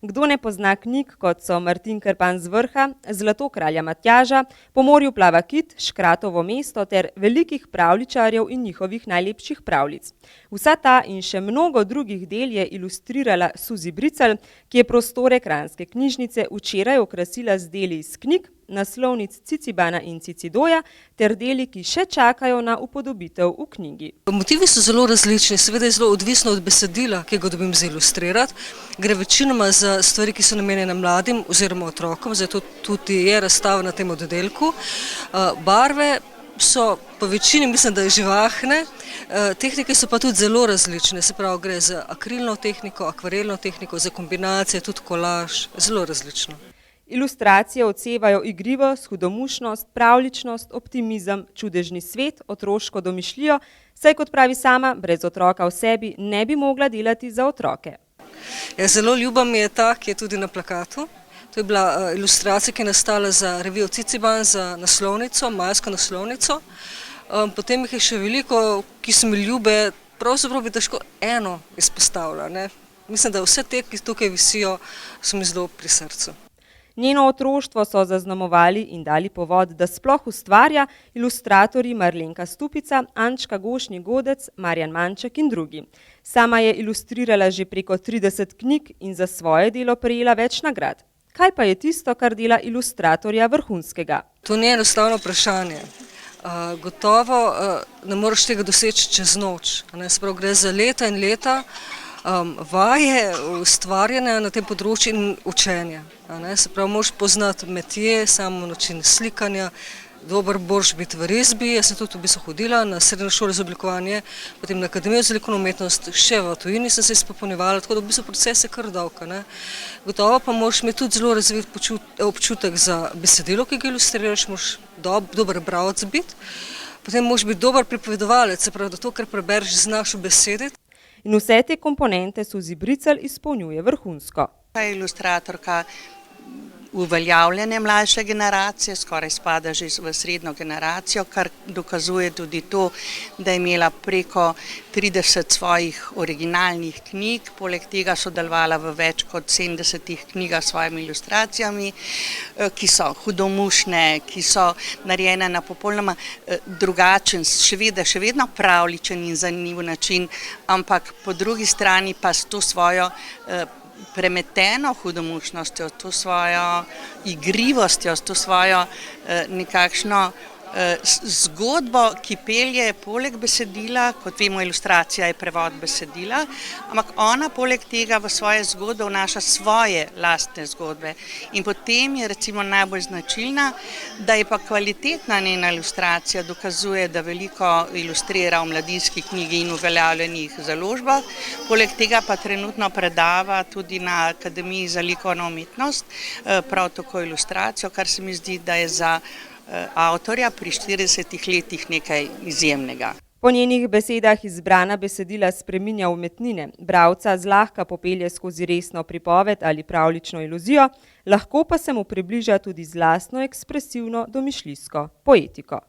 Kdo ne pozna knjig, kot so Martin Krpan z vrha, Zlato kralja Matjaža, Po morju plava kit, Škratovo mesto ter velikih pravljičarjev in njihovih najlepših pravljic. Vsa ta in še mnogo drugih del je ilustrirala Suzi Bricelj, ki je prostore kranjske knjižnice včeraj okrasila z deli iz knjig, naslovnic Cicibana in Cicidoja ter deli, ki še čakajo na upodobitev v knjigi. Motivi so zelo različni, seveda je zelo odvisno od besedila, ki ga dobim za ilustrirati. Gre večinoma za stvari, ki so namenjene mladim oziroma otrokom, zato tudi je razstava na tem oddelku. Barve so po večini, mislim, da je živahne, tehnike so pa tudi zelo različne, se pravi, gre za akrilno tehniko, akvarelno tehniko, za kombinacije, tudi kolaž, zelo različno. Ilustracije odsevajo igrivost, hudomušnost, pravljičnost, optimizem, čudežni svet, otroško domišljijo, saj kot pravi sama, brez otroka v sebi ne bi mogla delati za otroke. Ja, zelo ljuba mi je ta, ki je tudi na plakatu. To je bila ilustracija, ki je nastala za revijo Ciciban, za naslovnico, majsko naslovnico. Potem jih je še veliko, ki so mi ljube, pravzaprav bi težko eno izpostavila, ne. Mislim, da vse te, ki tukaj visijo, so mi zelo pri srcu. Njeno otroštvo so zaznamovali in dali povod, da sploh ustvarja, ilustratorji Marlenka Stupica, Ančka Gošnji Godec, Marjan Manček in drugi. Sama je ilustrirala že preko 30 knjig in za svoje delo prejela več nagrad. Kaj pa je tisto, kar dela ilustratorja vrhunskega? To ni enostavno vprašanje. Gotovo ne moreš tega doseči čez noč. Se pravi, gre za leta in leta vaje, ustvarjanja na tem področju in učenja. Se pravi, moraš poznati metje, samo način slikanja, dober moraš biti v risbi. Jaz sem tudi v bistvu hodila na srednjo šolo za oblikovanje, potem na Akademijo za likovno umetnost, še v tujini sem se izpopolnjevala, tako da v bistvu proces je kar dolg. Gotovo pa moraš imeti tudi zelo razvit občutek za besedilo, ki ga ilustriraš, moraš dober bralec biti, potem moraš biti dober pripovedovalec, se pravi, da to, kar prebereš, znaš ubesediti. In vse te komponente Suzi Bricelj izpolnjuje vrhunsko. Ilustratorka uveljavljene mlajše generacije, skoraj spada že v srednjo generacijo, kar dokazuje tudi to, da je imela preko 30 svojih originalnih knjig, poleg tega sodelovala v več kot 70 knjigah s svojimi ilustracijami, ki so hudomušne, ki so narejene na popolnoma drugačen, še vedno pravljičen in zanimiv način, ampak po drugi strani pa s to svojo premeteno hudomušnostjo, to svojo igrivostjo, to svojo nekakšno zgodbo, ki pelje poleg besedila, kot vemo, ilustracija je prevod besedila, ampak ona poleg tega v svoje zgodbe vnaša svoje lastne zgodbe. In potem je recimo najbolj značilna, da je pa kvalitetna njena ilustracija, dokazuje, da veliko ilustrira v mladinski knjigi in uveljavljenih založbah, poleg tega pa trenutno predava tudi na Akademiji za likovno umetnost, prav tako ilustracijo, kar se mi zdi, da je za avtorja pri 40 letih nekaj izjemnega. Po njenih besedah izbrana besedila spreminja umetnine, bralca zlahka popelje skozi resno pripoved ali pravljično iluzijo, lahko pa se mu približa tudi z lastno ekspresivno domišljijsko poetiko.